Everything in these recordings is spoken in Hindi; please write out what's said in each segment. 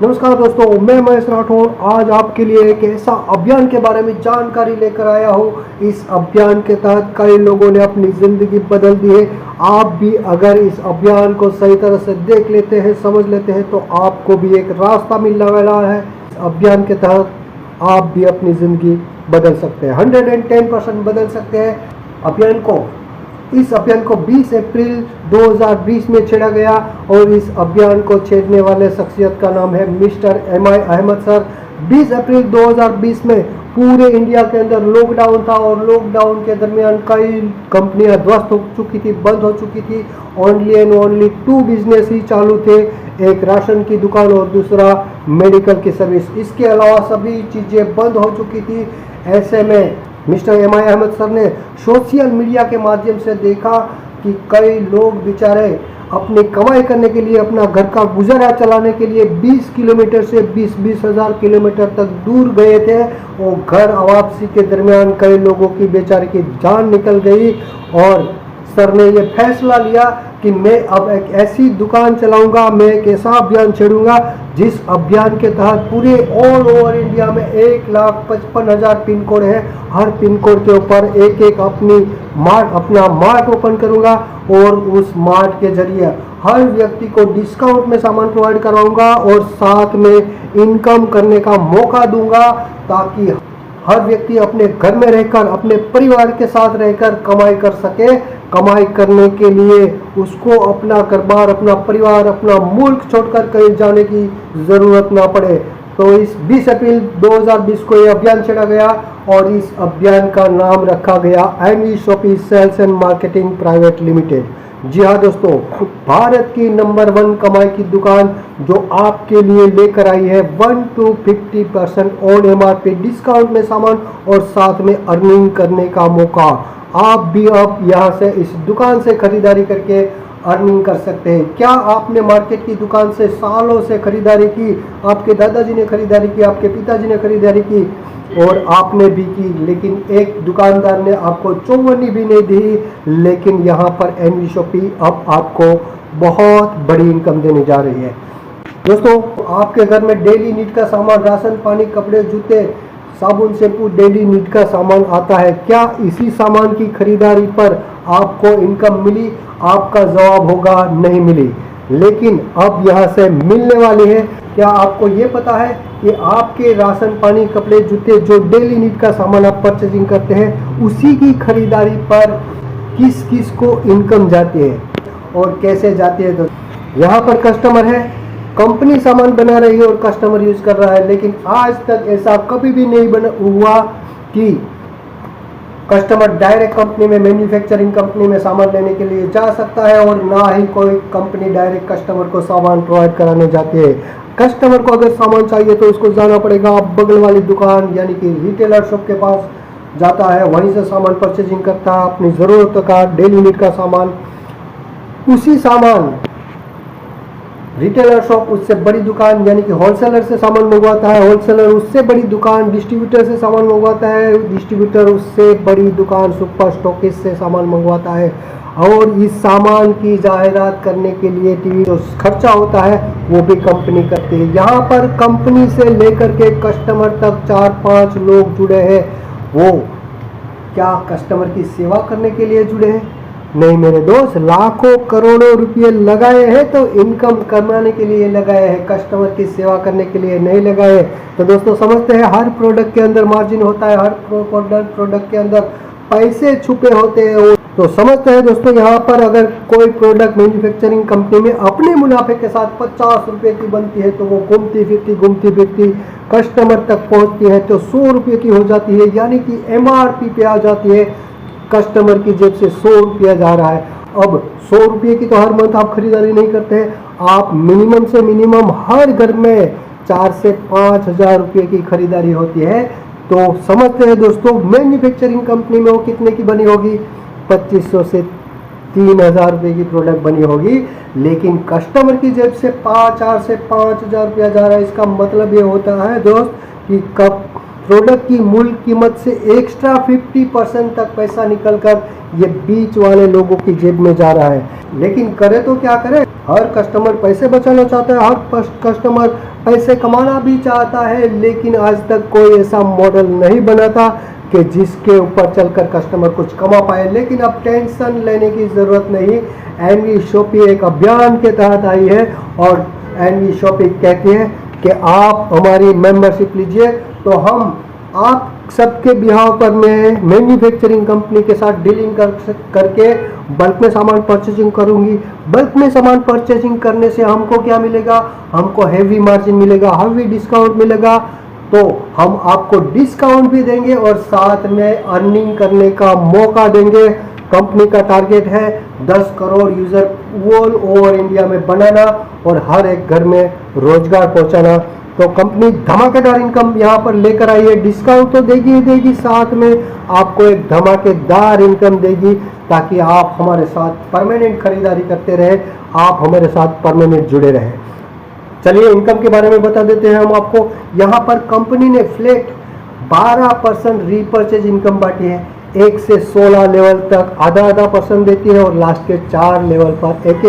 नमस्कार दोस्तों, मैं महेश राठौर आज आपके लिए एक ऐसा अभियान के बारे में जानकारी लेकर आया हूँ। इस अभियान के तहत कई लोगों ने अपनी ज़िंदगी बदल दी है। आप भी अगर इस अभियान को सही तरह से देख लेते हैं, समझ लेते हैं, तो आपको भी एक रास्ता मिलने वाला है। इस अभियान के तहत आप भी अपनी ज़िंदगी बदल सकते हैं, 110% बदल सकते हैं। इस अभियान को 20 अप्रैल 2020 में छेड़ा गया और इस अभियान को छेड़ने वाले शख्सियत का नाम है मिस्टर MI अहमद सर। 20 अप्रैल 2020 में पूरे इंडिया के अंदर लॉकडाउन था और लॉकडाउन के दरमियान कई कंपनियां ध्वस्त हो चुकी थी, बंद हो चुकी थी। ओनली एंड ओनली 2 बिजनेस ही चालू थे, एक राशन की दुकान और दूसरा मेडिकल की सर्विस। इसके अलावा सभी चीज़ें बंद हो चुकी थी। ऐसे में मिस्टर MI अहमद सर ने सोशल मीडिया के माध्यम से देखा कि कई लोग बेचारे अपनी कमाई करने के लिए, अपना घर का गुजारा चलाने के लिए 20 किलोमीटर से 20-20 हज़ार किलोमीटर तक दूर गए थे और घर वापसी के दरमियान कई लोगों की बेचारे की जान निकल गई। और सर ने ये फैसला लिया कि मैं अब एक ऐसी दुकान चलाऊंगा, मैं एक ऐसा अभियान छेड़ूंगा जिस अभियान के तहत पूरे ऑल ओवर इंडिया में 1,55,000 पिन कोड है। हर पिन कोड के ऊपर एक अपना मार्ट ओपन करूंगा और उस मार्ट के जरिए हर व्यक्ति को डिस्काउंट में सामान प्रोवाइड करवाऊंगा और साथ में इनकम करने का मौका दूंगा, ताकि हर व्यक्ति अपने घर में रहकर, अपने परिवार के साथ रहकर कमाई कर सके। कमाई करने के लिए उसको अपना घर-बार, अपना परिवार, अपना मुल्क छोड़कर कहीं जाने की ज़रूरत ना पड़े। तो इस 20 अप्रैल 2020 को ये अभियान छेड़ा गया और इस अभियान का नाम रखा गया MI shoppe sales and marketing private limited. जी हाँ दोस्तों, भारत की नंबर 1 कमाई की दुकान जो आपके लिए लेकर आई है 1 to 50% ऑन MRP डिस्काउंट में सामान और साथ में अर्निंग करने का मौका। आप भी अब यहाँ से इस दुकान से खरीदारी करके अर्निंग कर सकते हैं। क्या आपने मार्केट की दुकान से सालों से खरीदारी की, आपके दादाजी ने खरीदारी की, आपके पिताजी ने खरीदारी की और आपने भी की, लेकिन एक दुकानदार ने आपको चौवन्नी भी नहीं दी। लेकिन यहाँ पर MI शॉपी अब आपको बहुत बड़ी इनकम देने जा रही है। दोस्तों, आपके घर में डेली नीड का सामान, राशन पानी, कपड़े, जूते, साबुन, शैम्पू, डेली नीड का सामान आता है। क्या इसी सामान की खरीदारी पर आपको इनकम मिली? आपका जवाब होगा नहीं मिली, लेकिन अब यहाँ से मिलने वाली है। क्या आपको ये पता है कि आपके राशन पानी, कपड़े, जूते, जो डेली नीड का सामान आप परचेजिंग करते हैं, उसी की खरीदारी पर किस किस को इनकम जाती है और कैसे जाती है? तो यहाँ पर कस्टमर है, कंपनी सामान बना रही है और कस्टमर यूज कर रहा है, लेकिन आज तक ऐसा कभी भी नहीं हुआ कि कस्टमर डायरेक्ट कंपनी में, मैन्युफैक्चरिंग कंपनी में सामान लेने के लिए जा सकता है और ना ही कोई कंपनी डायरेक्ट कस्टमर को सामान प्रोवाइड कराने जाती है। कस्टमर को अगर सामान चाहिए तो उसको जाना पड़ेगा बगल वाली दुकान यानी कि रिटेलर शॉप के पास जाता है, वहीं से सामान परचेजिंग करता है अपनी ज़रूरत का डेली नीड का सामान। उसी सामान रिटेलर शॉप उससे बड़ी दुकान यानी कि होलसेलर से सामान मंगवाता है, होलसेलर उससे बड़ी दुकान डिस्ट्रीब्यूटर से सामान मंगवाता है, डिस्ट्रीब्यूटर उससे बड़ी दुकान सुपर स्टॉकिस्ट से सामान मंगवाता है। और इस सामान की जाहिरात करने के लिए टीवी जो खर्चा होता है वो भी कंपनी करती है। यहाँ पर कंपनी से लेकर के कस्टमर तक 4-5 लोग जुड़े हैं। वो क्या कस्टमर की सेवा करने के लिए जुड़े हैं? नहीं मेरे दोस्त, लाखों करोड़ों रुपये लगाए हैं तो इनकम कमाने के लिए लगाए हैं, कस्टमर की सेवा करने के लिए नहीं लगाए। तो दोस्तों समझते हैं, हर प्रोडक्ट के अंदर मार्जिन होता है, हर प्रोडक्ट के अंदर पैसे छुपे होते हैं। तो समझते हैं दोस्तों, यहाँ पर अगर कोई प्रोडक्ट मैन्युफैक्चरिंग कंपनी में अपने मुनाफे के साथ 50 रुपये की बनती है तो वो घूमती फिरती कस्टमर तक पहुँचती है तो 100 रुपये की हो जाती है, यानी कि MRP पे आ जाती है। कस्टमर की जेब से 100 रुपया जा रहा है। अब 100 रुपये की तो हर मंथ आप खरीदारी नहीं करते हैं, आप मिनिमम से मिनिमम हर घर में 4 से 5 हज़ार रुपये की खरीदारी होती है। तो समझते हैं दोस्तों, मैन्युफैक्चरिंग कंपनी में वो कितने की बनी होगी? 2500 से 3000 रुपये की प्रोडक्ट बनी होगी, लेकिन कस्टमर की जेब से 4 से 5 हज़ार रुपया जा रहा है। इसका मतलब ये होता है दोस्त कि कब प्रोडक्ट की मूल कीमत से एक्स्ट्रा 50% तक पैसा निकलकर ये बीच वाले लोगों की जेब में जा रहा है। लेकिन करे तो क्या करे, हर कस्टमर पैसे बचाना चाहता है, हर कस्टमर पैसे कमाना भी चाहता है, लेकिन आज तक कोई ऐसा मॉडल नहीं बना था कि जिसके ऊपर चलकर कस्टमर कुछ कमा पाए। लेकिन अब टेंशन लेने की ज़रूरत नहीं। एनवी शॉपी एक अभियान के तहत आई है और एनवी शॉपी कहती है कि आप हमारी मेंबरशिप लीजिए तो हम आप सबके बिहाव पर मैं मैन्युफैक्चरिंग कंपनी के साथ डीलिंग करके बल्क में सामान परचेजिंग करूंगी। बल्क में सामान परचेजिंग करने से हमको क्या मिलेगा, हमको हैवी मार्जिन मिलेगा, हैवी डिस्काउंट मिलेगा। तो हम आपको डिस्काउंट भी देंगे और साथ में अर्निंग करने का मौका देंगे। कंपनी का टारगेट है 10 crore user all over India में बनाना और हर एक घर में रोजगार पहुंचाना। तो कंपनी धमाकेदार इनकम यहाँ पर लेकर आई है। डिस्काउंट तो देगी ही देगी, साथ में आपको एक धमाकेदार इनकम देगी ताकि आप हमारे साथ परमानेंट खरीदारी करते रहे, आप हमारे साथ परमानेंट जुड़े रहे। चलिए इनकम के बारे में बता देते हैं हम आपको। यहाँ पर कंपनी ने फ्लैट 12% रीपर्चेज इनकम बांटी है। 1 से 16 लेवल तक आधा परसेंट देती है और लास्ट के 4 लेवल पर एक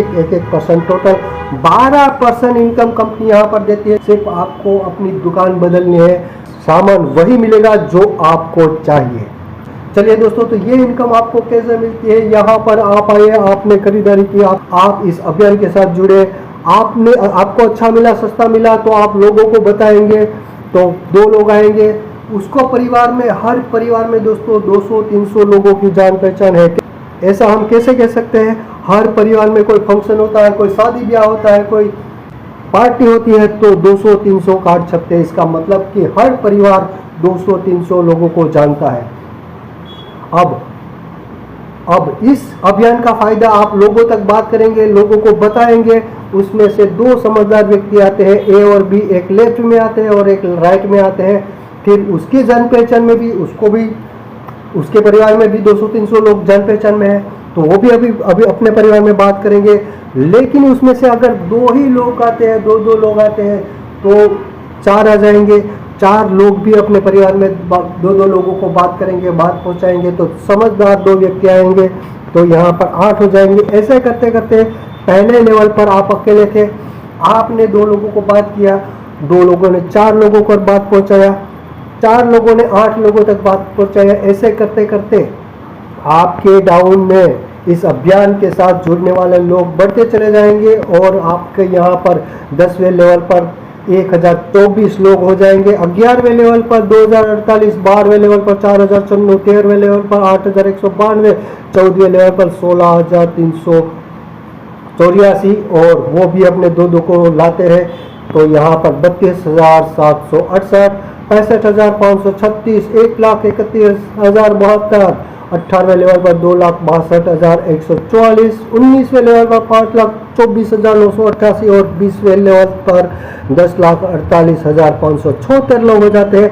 परसेंट, टोटल 12% इनकम कंपनी यहाँ पर देती है। सिर्फ आपको अपनी दुकान बदलनी है, सामान वही मिलेगा जो आपको चाहिए। चलिए दोस्तों, तो ये इनकम आपको कैसे मिलती है, यहाँ पर आप आए, आपने खरीदारी की, आप इस अभियान के साथ जुड़े, आपको अच्छा मिला, सस्ता मिला तो आप लोगों को बताएंगे, तो 2 लोग आएंगे, उसको परिवार में, हर परिवार में दोस्तों 200-300 लोगों की जान पहचान है। ऐसा हम कैसे कह सकते हैं, हर परिवार में कोई फंक्शन होता है, कोई शादी ब्याह होता है, कोई पार्टी होती है तो 200-300 कार्ड छपते हैं। इसका मतलब कि हर परिवार 200-300 लोगों को जानता है। अब इस अभियान का फायदा आप लोगों तक बात करेंगे, लोगों को बताएंगे। उसमें से 2 समझदार व्यक्ति आते हैं, ए और बी, एक लेफ्ट में आते हैं और एक राइट में आते हैं। फिर उसकी जान पहचान में भी, उसको भी, उसके परिवार में भी 200-300 लोग जान पहचान में है, तो वो भी अभी अपने परिवार में बात करेंगे। लेकिन उसमें से अगर 2 ही लोग आते हैं, 2 लोग आते हैं तो 4 आ जाएंगे। 4 लोग भी अपने परिवार में 2 लोगों को बात करेंगे, बात पहुंचाएंगे, तो समझदार 2 व्यक्ति आएंगे, तो यहाँ पर 8 हो जाएंगे। ऐसे करते करते पहले लेवल पर आप अकेले थे, आपने 2 लोगों को बात किया, 2 लोगों ने 4 लोगों को बात पहुंचाया, 4 लोगों ने 8 लोगों तक बात पहुंचाया। ऐसे करते करते आपके डाउन में इस अभियान के साथ जुड़ने वाले लोग बढ़ते चले जाएंगे और आपके यहाँ पर 10वें लेवल पर 1024 लोग हो जाएंगे, 11वें लेवल पर 2048, 12वें लेवल पर 4094, 13वें लेवल पर 8192, 14वें लेवल पर 16384 और वो भी अपने 2 को लाते रहे। तो यहाँ पर 32,768, 65,536, 1,31,072, 18वें लेवल पर 2,62,144, 19वें लेवल पर 5,24,988 और 20वें लेवल पर 10,48,576 लोग हो जाते हैं।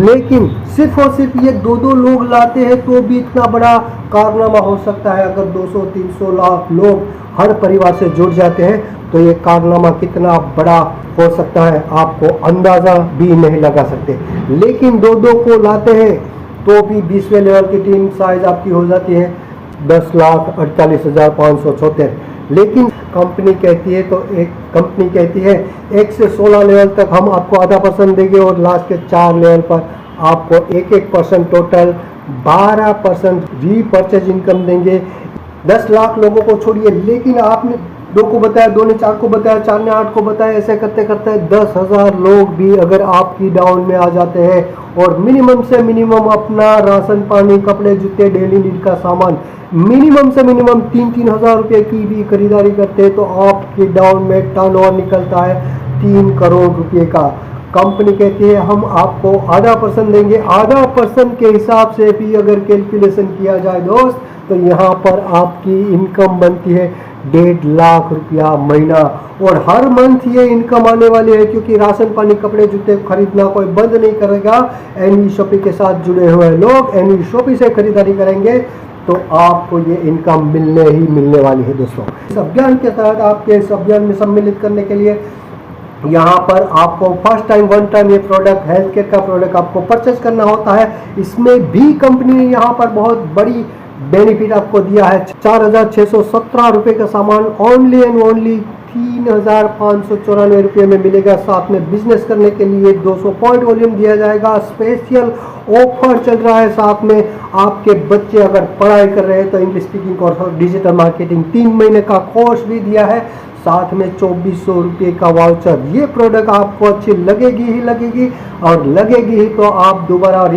लेकिन सिर्फ और सिर्फ ये 2 लोग लाते हैं तो भी इतना बड़ा कारनामा हो सकता है। अगर 200-300 लाख लोग हर परिवार से जुड़ जाते हैं तो ये कारनामा कितना बड़ा हो सकता है आपको अंदाज़ा भी नहीं लगा सकते। लेकिन 2 को लाते हैं तो भी 20वें लेवल की टीम साइज आपकी हो जाती है 10,48,576। लेकिन कंपनी कहती है, तो एक कंपनी कहती है 1 से 16 लेवल तक हम आपको आधा % देंगे और लास्ट के 4 लेवल पर आपको 1% टोटल 12% रीपर्चेज इनकम देंगे। 10 लाख लोगों को छोड़िए, लेकिन आपने 2 को बताया, 2 ने 4 को बताया, 4 ने 8 को बताया, ऐसे करते करते 10,000 लोग भी अगर आपकी डाउन में आ जाते हैं और मिनिमम से मिनिमम अपना राशन पानी, कपड़े, जूते, डेली नीड का सामान मिनिमम से मिनिमम 3-3 हज़ार रुपये की भी खरीदारी करते हैं तो आपकी डाउन में टर्नओवर निकलता है 3 करोड़ रुपये का। कंपनी कहती है हम आपको आधा % देंगे। आधा % के हिसाब से भी अगर कैलकुलेशन किया जाए दोस्त, तो यहाँ पर आपकी इनकम बनती है 1.5 लाख रुपया महीना। और हर मंथ ये इनकम आने वाली है, क्योंकि राशन पानी, कपड़े, जूते खरीदना कोई बंद नहीं करेगा। एनवी शॉपी के साथ जुड़े हुए लोग एनवी शॉपी से खरीदारी करेंगे तो आपको ये इनकम मिलने वाली है दोस्तों। इस अभियान के तहत आपके इस अभियान में सम्मिलित करने के लिए यहाँ पर आपको फर्स्ट टाइम 1 टाइम ये प्रोडक्ट, हेल्थ केयर का प्रोडक्ट आपको परचेज करना होता है। इसमें भी कंपनी ने यहाँ पर बहुत बड़ी बेनिफिट आपको दिया है 4,617 रुपये का सामान ओनली एंड ओनली 3,594 रुपये में मिलेगा। साथ में बिजनेस करने के लिए 200 पॉइंट वॉल्यूम दिया जाएगा। स्पेशल ऑफर चल रहा है। साथ में आपके बच्चे अगर पढ़ाई कर रहे हैं तो इंग्लिश स्पीकिंग कोर्स और डिजिटल मार्केटिंग 3 महीने का कोर्स भी दिया है। साथ में 2400 रुपये का वाउचर। ये प्रोडक्ट आपको अच्छी लगेगी ही लगेगी, और लगेगी ही तो आप दोबारा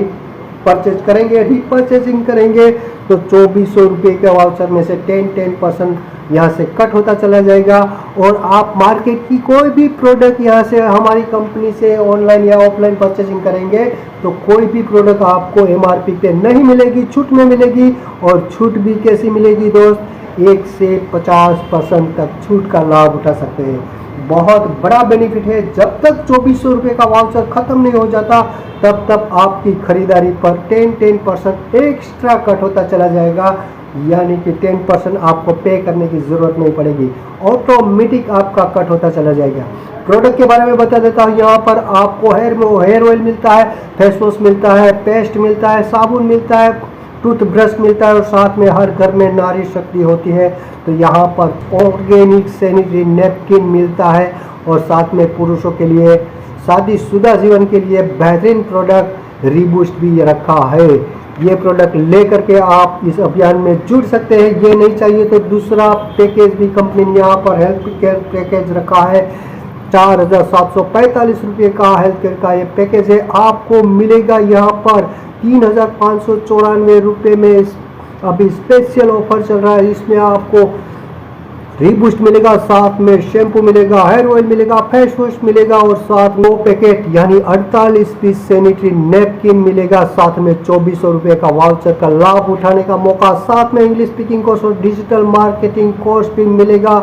परचेज करेंगे, रीपरचेजिंग करेंगे तो 2400 रुपये के वाउचर में से 10% यहाँ से कट होता चला जाएगा। और आप मार्केट की कोई भी प्रोडक्ट यहाँ से हमारी कंपनी से ऑनलाइन या ऑफलाइन परचेजिंग करेंगे तो कोई भी प्रोडक्ट आपको MRP पे नहीं मिलेगी, छूट में मिलेगी। और छूट भी कैसी मिलेगी दोस्त, 1 से 50% तक छूट का लाभ उठा सकते हैं। बहुत बड़ा बेनिफिट है। जब तक 2400 रुपये का वाउचर खत्म नहीं हो जाता तब तक आपकी खरीदारी पर 10% एक्स्ट्रा कट होता चला जाएगा, यानी कि 10% आपको पे करने की ज़रूरत नहीं पड़ेगी, ऑटोमेटिक आपका कट होता चला जाएगा। प्रोडक्ट के बारे में बता देता हूँ। यहाँ पर आपको हेयर ऑयल मिलता है, फेस वॉश मिलता है, पेस्ट मिलता है, साबुन मिलता है, टूथब्रश मिलता है, और साथ में हर घर में नारी शक्ति होती है तो यहाँ पर ऑर्गेनिक सैनिटरी नैपकिन मिलता है। और साथ में पुरुषों के लिए शादीशुदा जीवन के लिए बेहतरीन प्रोडक्ट रिबूस्ट भी रखा है। ये प्रोडक्ट लेकर के आप इस अभियान में जुड़ सकते हैं। ये नहीं चाहिए तो दूसरा पैकेज भी कंपनी ने यहाँ पर हेल्थ केयर पैकेज रखा है। 4,745 रुपये का हेल्थ केयर का ये पैकेज है। आपको मिलेगा यहाँ पर 3,594 रुपये में। अभी स्पेशल ऑफर चल रहा है। इसमें आपको रीबूस्ट मिलेगा, साथ में शैम्पू मिलेगा, हेयर ऑयल मिलेगा, फेस वॉश मिलेगा, और साथ में 2 पैकेट यानी 48 पीस सैनिटरी नैपकिन मिलेगा। साथ में 2400 रुपये का वाउचर का लाभ उठाने का मौका। साथ में इंग्लिश स्पीकिंग कोर्स और डिजिटल मार्केटिंग कोर्स भी मिलेगा।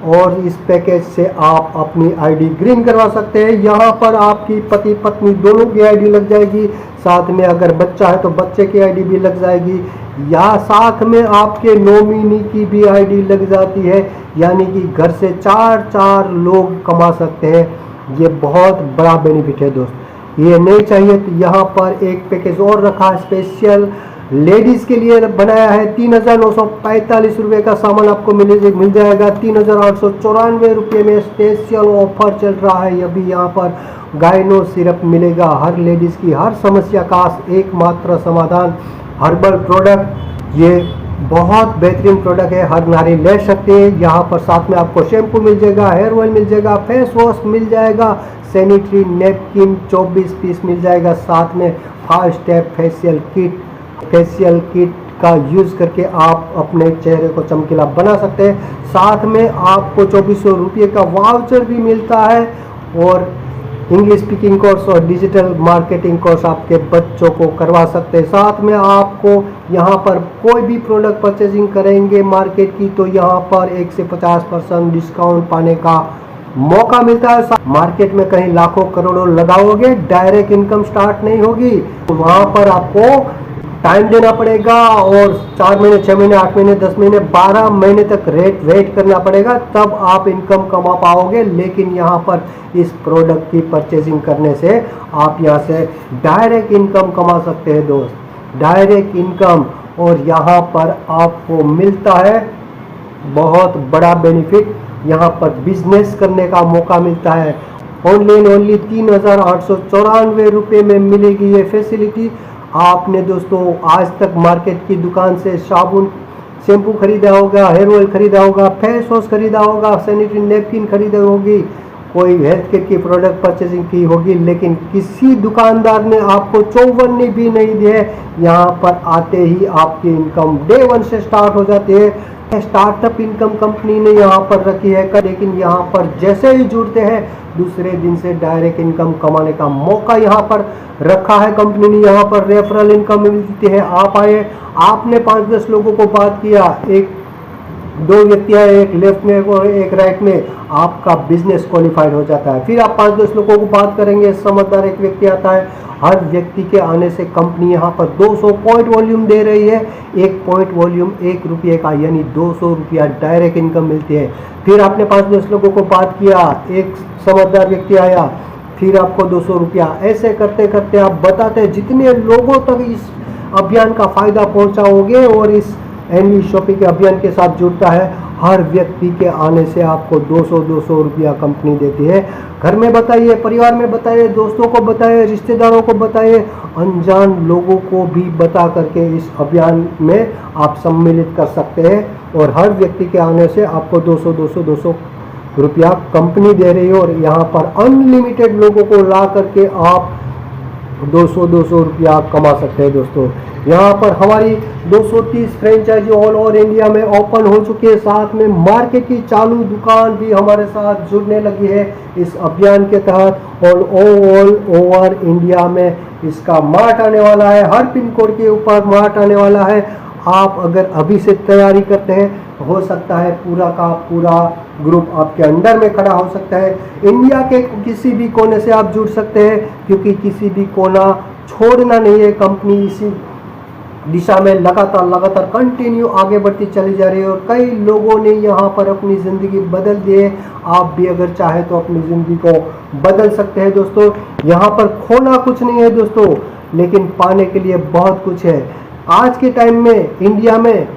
और इस पैकेज से आप अपनी आईडी ग्रीन करवा सकते हैं। यहाँ पर आपकी पति पत्नी दोनों की आईडी लग जाएगी। साथ में अगर बच्चा है तो बच्चे की आईडी भी लग जाएगी, या साथ में आपके नॉमिनी की भी आईडी लग जाती है, यानी कि घर से 4 लोग कमा सकते हैं। ये बहुत बड़ा बेनिफिट है दोस्त। ये नहीं चाहिए तो यहाँ पर एक पैकेज और रखा है, स्पेशल लेडीज़ के लिए बनाया है। 3,945 रुपये का सामान आपको मिल जाएगा। 3,894 रुपये में स्पेशल ऑफर चल रहा है। अभी यहाँ पर गाइनो सिरप मिलेगा। हर लेडीज़ की हर समस्या का एकमात्र समाधान हर्बल प्रोडक्ट। ये बहुत बेहतरीन प्रोडक्ट है, हर नारी ले सकते हैं। यहाँ पर साथ में आपको शैम्पू मिल जाएगा, हेयर ऑयल मिल जाएगा, फेस वॉश मिल जाएगा, सैनिटरी नैपकिन 24 पीस मिल जाएगा। साथ में 5 स्टेप फेशियल किट का यूज़ करके आप अपने चेहरे को चमकीला बना सकते हैं। साथ में आपको 2400 रुपये का वाउचर भी मिलता है। और इंग्लिश स्पीकिंग कोर्स और डिजिटल मार्केटिंग कोर्स आपके बच्चों को करवा सकते हैं। साथ में आपको यहाँ पर कोई भी प्रोडक्ट परचेजिंग करेंगे मार्केट की तो यहाँ पर 1 से 50% डिस्काउंट पाने का मौका मिलता है। मार्केट में कहीं लाखों करोड़ों लगाओगे, डायरेक्ट इनकम स्टार्ट नहीं होगी। वहाँ पर आपको टाइम देना पड़ेगा, और 4 महीने, 6 महीने, 8 महीने, 10 महीने, 12 महीने तक वेट करना पड़ेगा, तब आप इनकम कमा पाओगे। लेकिन यहाँ पर इस प्रोडक्ट की परचेजिंग करने से आप यहाँ से डायरेक्ट इनकम कमा सकते हैं दोस्त, डायरेक्ट इनकम। और यहाँ पर आपको मिलता है बहुत बड़ा बेनिफिट, यहाँ पर बिजनेस करने का मौका मिलता है। ओनली 3,894 रुपये में मिलेगी ये फैसिलिटी। आपने दोस्तों आज तक मार्केट की दुकान से साबुन, शैम्पू खरीदा होगा, हेयर ऑयल खरीदा होगा, फेस वॉश खरीदा होगा, सैनिटरी नैपकिन खरीदी होगी, कोई हेल्थ केयर की प्रोडक्ट परचेजिंग की होगी, लेकिन किसी दुकानदार ने आपको 54 भी नहीं दिए। यहाँ पर आते ही आपकी इनकम डे 1 से स्टार्ट हो जाती है। स्टार्टअप इनकम कंपनी ने यहाँ पर रखी है, लेकिन यहाँ पर जैसे ही जुड़ते हैं दूसरे दिन से डायरेक्ट इनकम कमाने का मौका यहाँ पर रखा है कंपनी ने। यहाँ पर रेफरल इनकम मिलती है। आप आए, आपने 5-10 लोगों को बात किया, 1-2 व्यक्ति आए, एक लेफ्ट में और एक राइट में, आपका बिजनेस क्वालिफाइड हो जाता है। फिर आप 5-10 लोगों को बात करेंगे, समझदार एक व्यक्ति आता है। हर व्यक्ति के आने से कंपनी यहाँ पर 200 पॉइंट वॉल्यूम दे रही है। 1 पॉइंट वॉल्यूम 1 रुपये का, यानी 200 रुपया डायरेक्ट इनकम मिलती है। फिर आपने 5-10 लोगों को बात किया, एक समझदार व्यक्ति आया, फिर आपको 200 रुपया। ऐसे करते करते आप बताते जितने लोगों तक इस अभियान का फ़ायदा पहुंचाओगे और इस एनवी शॉपिंग के अभियान के साथ जुड़ता है, हर व्यक्ति के आने से आपको 200 रुपया कंपनी देती है। घर में बताइए, परिवार में बताइए, दोस्तों को बताइए, रिश्तेदारों को बताइए, अनजान लोगों को भी बता करके इस अभियान में आप सम्मिलित कर सकते हैं। और हर व्यक्ति के आने से आपको 200 रुपया कंपनी दे रही है और यहाँ पर अनलिमिटेड लोगों को ला करके आप 200 रुपया कमा सकते हैं दोस्तों। यहाँ पर हमारी 230 फ्रेंचाइजी ऑल ओवर इंडिया में ओपन हो चुकी है, साथ में मार्केट की चालू दुकान भी हमारे साथ जुड़ने लगी है इस अभियान के तहत। ऑल ओवर इंडिया में इसका मार्ट आने वाला है, हर पिन कोड के ऊपर मार्ट आने वाला है। आप अगर अभी से तैयारी करते हैं तो हो सकता है पूरा का पूरा ग्रुप आपके अंडर में खड़ा हो सकता है। इंडिया के किसी भी कोने से आप जुड़ सकते हैं, क्योंकि किसी भी कोना छोड़ना नहीं है। कंपनी इसी दिशा में लगातार कंटिन्यू आगे बढ़ती चली जा रही है और कई लोगों ने यहाँ पर अपनी ज़िंदगी बदल दी है। आप भी अगर चाहे तो अपनी ज़िंदगी को बदल सकते हैं दोस्तों। यहाँ पर खोना कुछ नहीं है दोस्तों, लेकिन पाने के लिए बहुत कुछ है। आज के टाइम में इंडिया में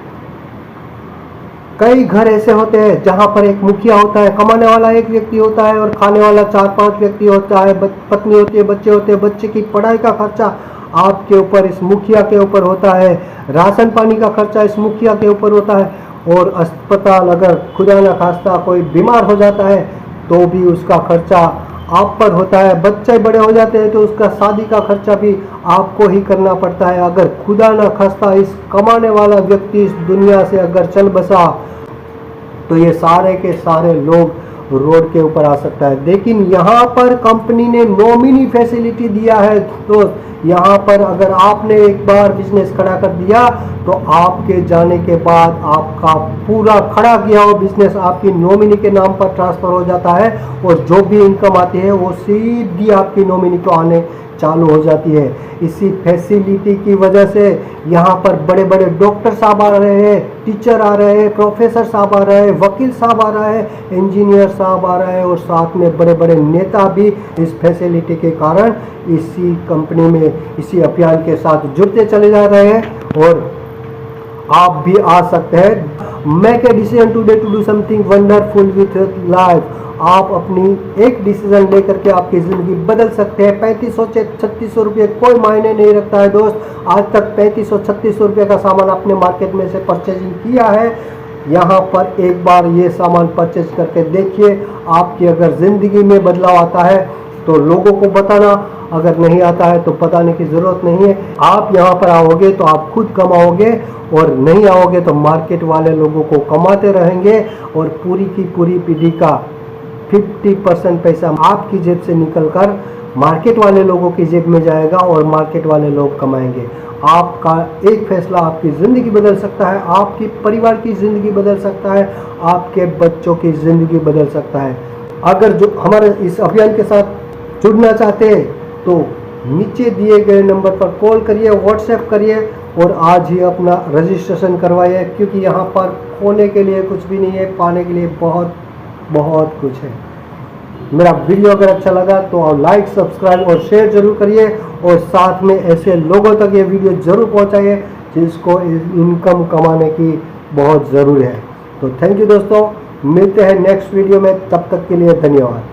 कई घर ऐसे होते हैं जहां पर एक मुखिया होता है, कमाने वाला एक व्यक्ति होता है और खाने वाला 4-5 व्यक्ति होता है, पत्नी होती है, बच्चे होते हैं। बच्चे की पढ़ाई का खर्चा आपके ऊपर, इस मुखिया के ऊपर होता है। राशन पानी का खर्चा इस मुखिया के ऊपर होता है। और अस्पताल, अगर खुदा न खास्ता कोई बीमार हो जाता है तो भी उसका खर्चा आप पर होता है। बच्चे बड़े हो जाते हैं तो उसका शादी का खर्चा भी आपको ही करना पड़ता है। अगर खुदा न खास्ता इस कमाने वाला व्यक्ति इस दुनिया से अगर चल बसा तो ये सारे के सारे लोग रोड के ऊपर आ सकता है। लेकिन यहाँ पर कंपनी ने नॉमिनी फैसिलिटी दिया है दोस्त। यहाँ पर अगर आपने एक बार बिजनेस खड़ा कर दिया तो आपके जाने के बाद आपका पूरा खड़ा किया हुआ बिजनेस आपकी नॉमिनी के नाम पर ट्रांसफर हो जाता है और जो भी इनकम आती है वो सीधी आपकी नॉमिनी को आने चालू हो जाती है। इसी फैसिलिटी की वजह से यहाँ पर बड़े बड़े डॉक्टर साहब आ रहे हैं, टीचर आ रहे हैं, प्रोफेसर साहब आ रहे हैं, वकील साहब आ रहे हैं, इंजीनियर साहब आ रहे हैं और साथ में बड़े बड़े नेता भी इस फैसिलिटी के कारण इसी कंपनी में, इसी अभियान के साथ जुड़ते चले जा रहे हैं। और आप भी आ सकते हैं। Make a decision today to do something wonderful with life. आप अपनी एक डिसीजन लेकर के आपकी ज़िंदगी बदल सकते हैं। 3500-3600 रुपये कोई मायने नहीं रखता है दोस्त। आज तक 3500-3600 रुपये का सामान आपने मार्केट में से परचेजिंग किया है, यहाँ पर एक बार ये सामान परचेज करके देखिए। आपकी अगर ज़िंदगी में बदलाव आता है तो लोगों को बताना, अगर नहीं आता है तो बताने की ज़रूरत नहीं है। आप यहाँ पर आओगे तो आप खुद कमाओगे और नहीं आओगे तो मार्केट वाले लोगों को कमाते रहेंगे और पूरी की पूरी पीढ़ी का 50% पैसा आपकी जेब से निकलकर मार्केट वाले लोगों की जेब में जाएगा और मार्केट वाले लोग कमाएंगे। आपका एक फैसला आपकी ज़िंदगी बदल सकता है, आपकी परिवार की ज़िंदगी बदल सकता है, आपके बच्चों की ज़िंदगी बदल सकता है। अगर जो हमारे इस अभियान के साथ जुड़ना चाहते हैं तो नीचे दिए गए नंबर पर कॉल करिए, व्हाट्सएप करिए और आज ही अपना रजिस्ट्रेशन करवाइए, क्योंकि यहाँ पर खोने के लिए कुछ भी नहीं है, पाने के लिए बहुत बहुत कुछ है। मेरा वीडियो अगर अच्छा लगा तो आप लाइक, सब्सक्राइब और शेयर जरूर करिए और साथ में ऐसे लोगों तक ये वीडियो जरूर पहुंचाइए जिसको इनकम कमाने की बहुत ज़रूरी है। तो थैंक यू दोस्तों, मिलते हैं नेक्स्ट वीडियो में, तब तक के लिए धन्यवाद।